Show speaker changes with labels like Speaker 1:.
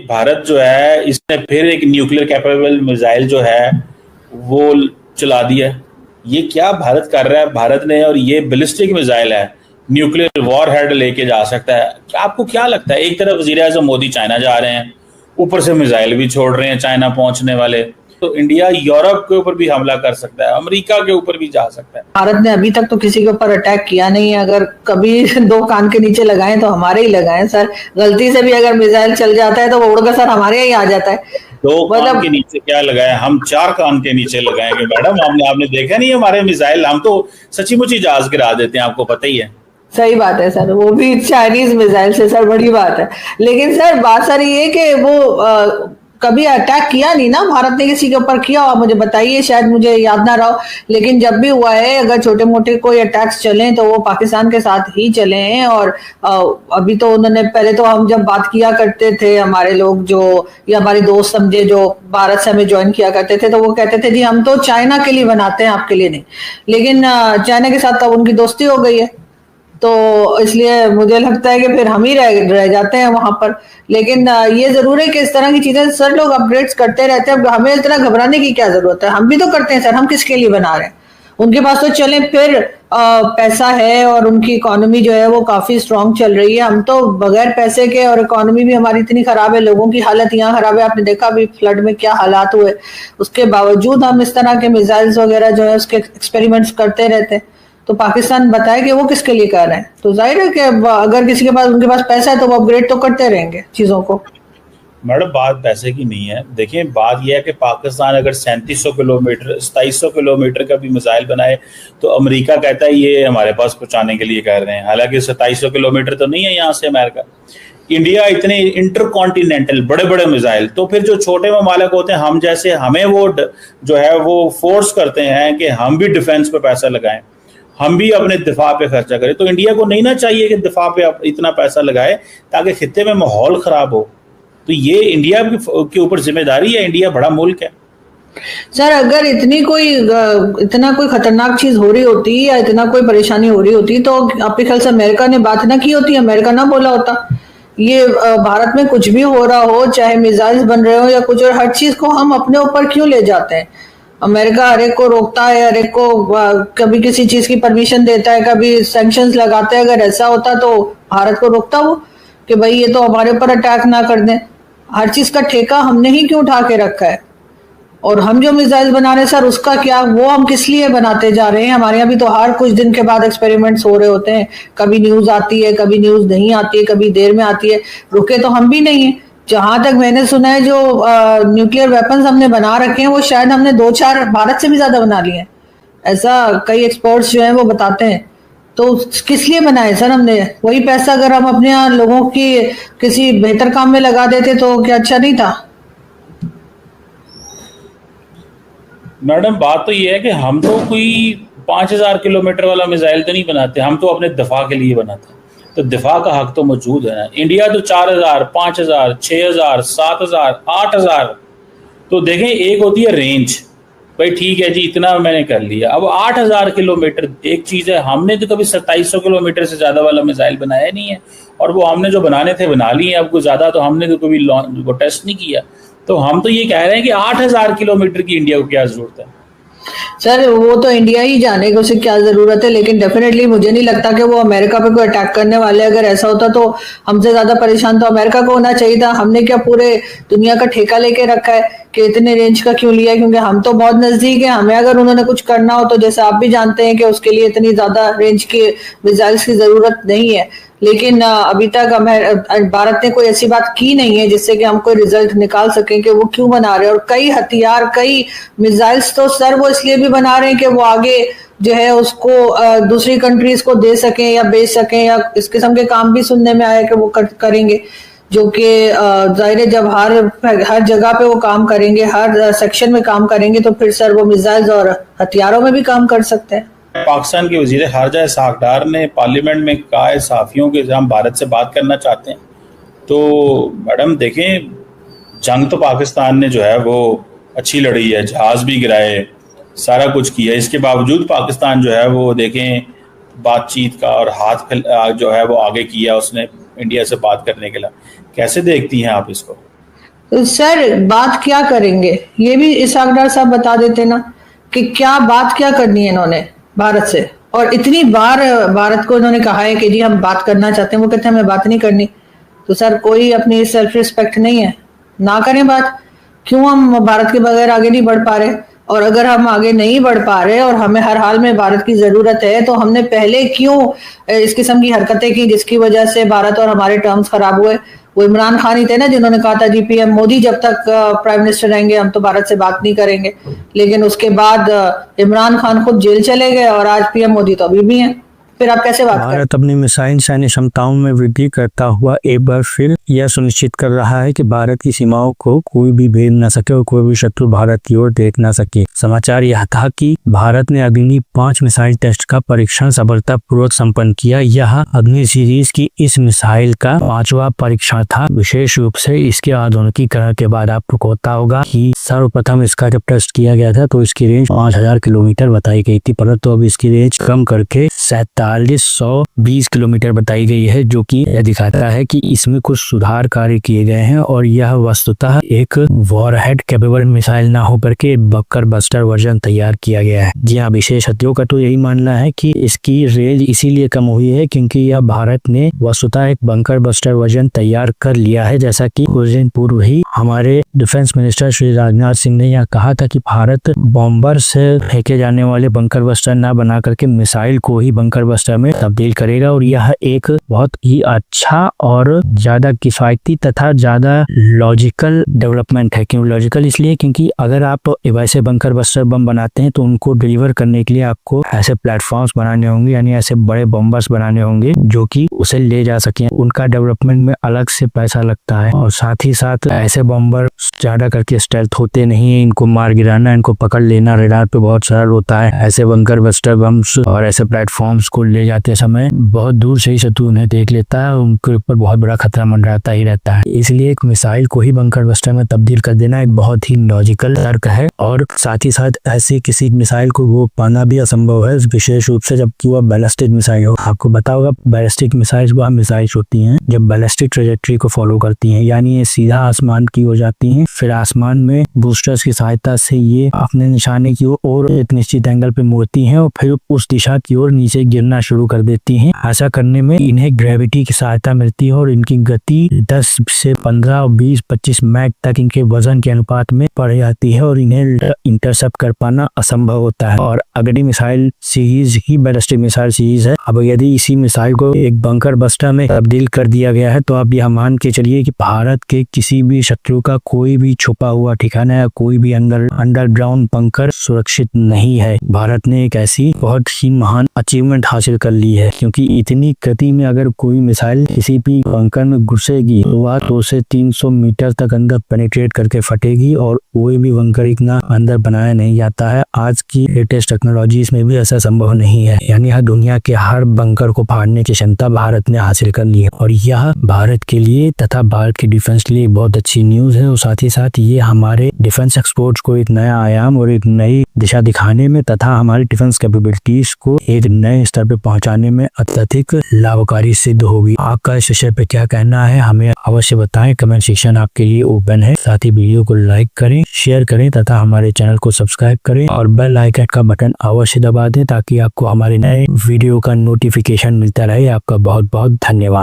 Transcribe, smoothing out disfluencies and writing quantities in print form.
Speaker 1: भारत जो है इसने फिर एक न्यूक्लियर कैपेबल मिसाइल जो है वो चला दिया। ये क्या भारत कर रहा है भारत ने, और ये बैलिस्टिक मिसाइल है, न्यूक्लियर वॉर हेड लेके जा सकता है। आपको क्या लगता है, एक तरफ वजीर आजम मोदी चाइना जा रहे हैं, ऊपर से मिसाइल भी छोड़ रहे हैं चाइना पहुंचने वाले, तो इंडिया यूरोप के ऊपर भी हमला कर सकता है, अमेरिका के ऊपर भी जा सकता है।
Speaker 2: भारत ने अभी तक तो किसी के ऊपर अटैक किया नहीं है। अगर कभी दो कान के नीचे लगाएं तो हमारे ही लगाएं सर। गलती से भी अगर मिसाइल चल जाता है तो वो उड़कर सर हमारे ही आ जाता है।
Speaker 1: दो कान के नीचे क्या लगाए, हम 4 कान के नीचे लगाएंगे मैडम। आपने देखा नहीं हमारे मिसाइल, हम तो सच्ची मुची जहाज गिरा देते हैं, आपको पता ही है।
Speaker 2: सही बात है सर, वो भी चाइनीज मिसाइल से सर, बड़ी बात है। लेकिन सर बात सर ये कि वो कभी अटैक किया नहीं ना भारत ने किसी के ऊपर। किया मुझे बताइए, शायद मुझे याद ना रहा हो। लेकिन जब भी हुआ है, अगर छोटे मोटे कोई अटैक्स चले तो वो पाकिस्तान के साथ ही चले हैं। और अभी तो उन्होंने, पहले तो हम जब बात किया करते थे, हमारे लोग जो या हमारे दोस्त समझे जो भारत से हमें ज्वाइन किया करते थे, तो वो कहते थे जी हम तो चाइना के लिए बनाते हैं, आपके लिए नहीं। लेकिन चाइना के साथ अब उनकी दोस्ती हो गई है, तो इसलिए मुझे लगता है कि फिर हम ही रह जाते हैं वहां पर। लेकिन ये जरूर है कि इस तरह की चीजें सर लोग अपग्रेड्स करते रहते हैं। हमें इतना घबराने की क्या जरूरत है, हम भी तो करते हैं सर। हम किसके लिए बना रहे हैं? उनके पास तो चले फिर पैसा है और उनकी इकोनॉमी जो है वो काफी स्ट्रांग चल रही है। हम तो बगैर पैसे के, और इकोनॉमी भी हमारी इतनी खराब है, लोगों की हालत यहाँ खराब है। आपने देखा अभी फ्लड में क्या हालात हुए, उसके बावजूद हम इस तरह के मिसाइल्स वगैरह जो है उसके एक्सपेरिमेंट्स करते रहते हैं। तो पाकिस्तान बताए कि वो किसके लिए कर रहे हैं, तो जाहिर है कि अगर किसी के पास, उनके पास पैसा है तो वो अपग्रेड तो करते रहेंगे चीजों को।
Speaker 1: मैडम बात पैसे की नहीं है। देखिए बात यह है कि पाकिस्तान अगर 3700 किलोमीटर 2700 किलोमीटर का भी मिसाइल बनाए तो अमेरिका कहता है ये हमारे पास पहुंचाने के लिए कर रहे हैं। हालांकि 2700 किलोमीटर तो नहीं है यहाँ से अमेरिका। इंडिया इतने इंटरकॉन्टिनेंटल बड़े बड़े मिसाइल, तो फिर जो छोटे ममालिक होते हैं हम जैसे, हमें वो जो है वो फोर्स करते हैं कि हम भी डिफेंस पे पैसा लगाएं, हम भी अपने दिफा पे खर्चा करें। तो इंडिया को नहीं ना चाहिए कि दिफा पे इतना पैसा लगाए ताकि खित्ते में माहौल खराब हो। तो ये इंडिया के ऊपर जिम्मेदारी है, इंडिया बड़ा मुल्क है।
Speaker 2: सर अगर इतना कोई खतरनाक चीज हो रही होती या इतना कोई परेशानी हो रही होती तो आपके ख्याल से अमेरिका ने बात ना की होती, अमेरिका ना बोला होता? ये भारत में कुछ भी हो रहा हो, चाहे मिसाइल्स बन रहे हो या कुछ, और हर चीज को हम अपने ऊपर क्यों ले जाते हैं? अमेरिका हर एक को रोकता है, हर एक को कभी किसी चीज की परमिशन देता है, कभी सैंक्शंस लगाते हैं। अगर ऐसा होता तो भारत को रोकता वो कि भाई ये तो हमारे ऊपर अटैक ना कर दें। हर चीज का ठेका हमने ही क्यों उठा के रखा है? और हम जो मिसाइल बना रहे हैं सर, उसका क्या, वो हम किस लिए बनाते जा रहे हैं? हमारे यहाँ भी तो हर कुछ दिन के बाद एक्सपेरिमेंट्स हो रहे होते हैं। कभी न्यूज आती है, कभी न्यूज नहीं आती है, कभी देर में आती है। रुके तो हम भी नहीं है। जहां तक मैंने सुना है, जो न्यूक्लियर वेपन्स हमने बना रखे हैं वो शायद हमने 2-4 भारत से भी ज्यादा बना लिए हैं। ऐसा कई एक्सपर्ट्स जो हैं वो बताते हैं। तो किस लिए बनाए सर हमने? वही पैसा अगर हम अपने यहाँ लोगों की किसी बेहतर काम में लगा देते तो क्या अच्छा नहीं था?
Speaker 1: मैडम बात तो ये है कि हम तो कोई 5000 किलोमीटर वाला मिसाइल तो नहीं बनाते, हम तो अपने दिफा के लिए बनाते हैं। तो दिफा का हक तो मौजूद है ना। इंडिया तो 4000, 5000, 6000, 7000, 8000। तो देखें, एक होती है रेंज, भाई ठीक है जी इतना मैंने कर लिया। अब 8000 किलोमीटर एक चीज़ है। हमने तो कभी 2700 किलोमीटर से ज़्यादा वाला मिसाइल बनाया नहीं है, और वो हमने जो बनाने थे बना लिए। अब कोई ज़्यादा तो हमने तो कभी वो टेस्ट नहीं किया। तो हम तो ये कह रहे हैं कि 8000 किलोमीटर की इंडिया को क्या जरूरत है?
Speaker 2: सर वो तो इंडिया ही जाने को, उसे क्या जरूरत है। लेकिन डेफिनेटली मुझे नहीं लगता कि वो अमेरिका पे कोई अटैक करने वाले। अगर ऐसा होता तो हमसे ज्यादा परेशान तो अमेरिका को होना चाहिए था। हमने क्या पूरे दुनिया का ठेका लेके रखा है कि इतने रेंज का क्यों लिया है? क्योंकि हम तो बहुत नजदीक है। हमें अगर उन्होंने कुछ करना हो तो जैसे आप भी जानते हैं कि उसके लिए इतनी ज्यादा रेंज के मिसाइल्स की जरूरत नहीं है। लेकिन अभी तक भारत ने कोई ऐसी बात की नहीं है जिससे कि हम कोई रिजल्ट निकाल सकें कि वो क्यों बना रहे हैं। और कई हथियार, कई मिसाइल्स तो सर वो इसलिए भी बना रहे हैं कि वो आगे जो है उसको दूसरी कंट्रीज को दे सकें या बेच सकें, या इस किस्म के काम भी सुनने में आया कि वो करेंगे। जो कि जाहिर है जब हर जगह पे वो काम करेंगे, हर सेक्शन में काम करेंगे, तो फिर सर वो मिसाइल्स और हथियारों में भी काम कर सकते हैं।
Speaker 1: पाकिस्तान के वजीर खारजा इसहाक डार ने पार्लियामेंट में कहा है सहाफ़ियों के, हम भारत से बात करना चाहते हैं। तो मैडम देखें, जंग तो पाकिस्तान ने जो है वो अच्छी लड़ी है, जहाज़ भी गिराए, सारा कुछ किया। इसके बावजूद पाकिस्तान जो है वो देखें बातचीत का और हाथ जो है वो आगे किया उसने इंडिया से बात करने के लिए। कैसे देखती हैं आप इसको?
Speaker 2: तो सर बात क्या करेंगे, ये भी इसहाक डार साहब बता देते ना कि क्या बात क्या करनी है इन्होंने भारत से। और इतनी बार भारत को इन्होंने कहा है कि जी हम बात करना चाहते हैं, वो कहते हैं हमें बात नहीं करनी। तो सर कोई अपनी सेल्फ रिस्पेक्ट नहीं है, ना करें बात। क्यों हम भारत के बगैर आगे नहीं बढ़ पा रहे? और अगर हम आगे नहीं बढ़ पा रहे और हमें हर हाल में भारत की जरूरत है, तो हमने पहले क्यों इस किस्म की हरकतें की जिसकी वजह से भारत और हमारे टर्म्स खराब हुए? वो इमरान खान ही थे ना जिन्होंने कहा था जी पीएम मोदी जब तक प्राइम मिनिस्टर रहेंगे हम तो भारत से बात नहीं करेंगे। लेकिन उसके बाद इमरान खान खुद जेल चले गए और आज पीएम मोदी तो अभी भी हैं। फिर आप कैसे बात करें?
Speaker 3: भारत अपनी मिसाइल सैन्य क्षमताओं में वृद्धि करता हुआ एक बार फिर यह सुनिश्चित कर रहा है कि भारत की सीमाओं को कोई भी भेद न सके और कोई भी शत्रु भारत की ओर देख न सके। समाचार यह था कि भारत ने अग्नि 5 मिसाइल टेस्ट का परीक्षण सफलतापूर्वक संपन्न किया। यह अग्नि सीरीज की इस मिसाइल का 5वां परीक्षण था। विशेष रूप से इसके आधुनिकीकरण के बाद आपको पता होगा कि सर्वप्रथम इसका जब टेस्ट किया गया था तो इसकी रेंज 5000 किलोमीटर बताई गई थी, परंतु अब इसकी रेंज कम करके 4720 किलोमीटर बताई गई है, जो कि यह दिखाता है कि इसमें कुछ सुधार कार्य किए गए हैं और यह वस्तुतः एक वॉरहेड कैपेबल मिसाइल ना होकर के बंकर बस्टर वर्जन तैयार किया गया है। जी हाँ, विशेषज्ञों का तो यही मानना है कि इसकी रेंज इसीलिए कम हुई है क्योंकि यह भारत ने वस्तुतः एक बंकर बस्टर वर्जन तैयार कर लिया है। जैसा कि कुछ दिन पूर्व ही हमारे डिफेंस मिनिस्टर श्री राजनाथ सिंह ने यह कहा था कि भारत बॉम्बर से फेंके जाने वाले बंकर बस्टर न बना करके मिसाइल को ही बंकर बस्टर में तब्दील करेगा और यह एक बहुत ही अच्छा और ज्यादा किफायती तथा ज्यादा लॉजिकल डेवलपमेंट है। क्यों लॉजिकल? इसलिए क्योंकि अगर आप वैसे बंकर बस्टर बम बनाते हैं तो उनको डिलीवर करने के लिए आपको ऐसे प्लेटफॉर्म्स बनाने होंगे, यानी ऐसे बड़े बॉम्बर्स बनाने होंगे जो कि उसे ले जा सके। उनका डेवलपमेंट में अलग से पैसा लगता है और साथ ही साथ ऐसे बॉम्बर ज्यादा करके स्टेल्थ होते नहीं है, इनको मार गिराना, इनको पकड़ लेना रेडार पे बहुत सरल होता है। ऐसे बंकर बस्टर बम्स और ऐसे प्लेटफॉर्म्स को ले जाते समय बहुत दूर से ही शत्रु उन्हें देख लेता है, उनके ऊपर बहुत बड़ा खतरा मंडराता ही रहता है। इसलिए एक मिसाइल को ही बंकर बस्टर में तब्दील कर देना एक बहुत ही लॉजिकल तर्क है और साथ ही साथ ऐसी किसी मिसाइल को वो पाना भी असंभव है, विशेष रूप से जबकि वह बैलिस्टिक मिसाइल हो। आपको पता होगा बैलिस्टिक मिसाइल वह मिसाइल होती हैं जब बैलिस्टिक ट्रेजेक्टरी को फॉलो करती हैं, यानी ये सीधा आसमान की ओर जाती हैं, फिर आसमान में बूस्टर्स की सहायता से ये अपने निशाने की ओर एक निश्चित एंगल पे मुड़ती हैं और फिर उस दिशा की ओर नीचे गिरना शुरू कर देती हैं। ऐसा करने में इन्हें ग्रेविटी की सहायता मिलती है और इनकी गति 10 से 15 और 20-25 मैक तक इनके वजन के अनुपात में बढ़ जाती है और इन्हें इंटरसेप्ट कर पाना असंभव होता है। और अग्नि मिसाइल सीरीज ही बैलिस्टिक मिसाइल सीरीज है। अब यदि इसी मिसाइल को एक बंकर बस्टर में तब्दील कर दिया गया है तो आप यह मान के चलिए कि भारत के किसी भी शत्रु का कोई भी छुपा हुआ ठिकाना या कोई भी अंडरग्राउंड बंकर सुरक्षित नहीं है। भारत ने एक ऐसी बहुत ही महान अचीवमेंट हासिल कर ली है, क्योंकि इतनी गति में अगर कोई मिसाइल किसी भी बंकर में घुसेगी तो वह 2 से 300 मीटर तक अंदर पेनिट्रेट करके फटेगी और कोई भी बंकर इतना अंदर बनाया नहीं जाता है। आज की लेटेस्ट टेक्नोलॉजीज में भी ऐसा संभव नहीं है, यानी हर दुनिया के हर बंकर को फाड़ने की क्षमता भारत ने हासिल कर ली है और यह भारत के लिए तथा भारत के डिफेंस के लिए बहुत अच्छी न्यूज है। और साथ ही साथ ये हमारे डिफेंस एक्सपोर्ट्स को एक नया आयाम और एक नई दिशा दिखाने में तथा हमारी डिफेंस कैपेबिलिटीज को एक नए स्तर पे पहुंचाने में अत्यधिक लाभकारी सिद्ध होगी। आपका इस विषय पे क्या कहना है हमें अवश्य बताएं, कमेंट सेक्शन आपके लिए ओपन है। साथ ही वीडियो को लाइक करें, शेयर करें तथा हमारे चैनल को सब्सक्राइब करें और बेल आइकन का बटन अवश्य दबा दें ताकि आपको हमारे नए वीडियो का नोटिफिकेशन मिलता रहे। आपका बहुत बहुत धन्यवाद।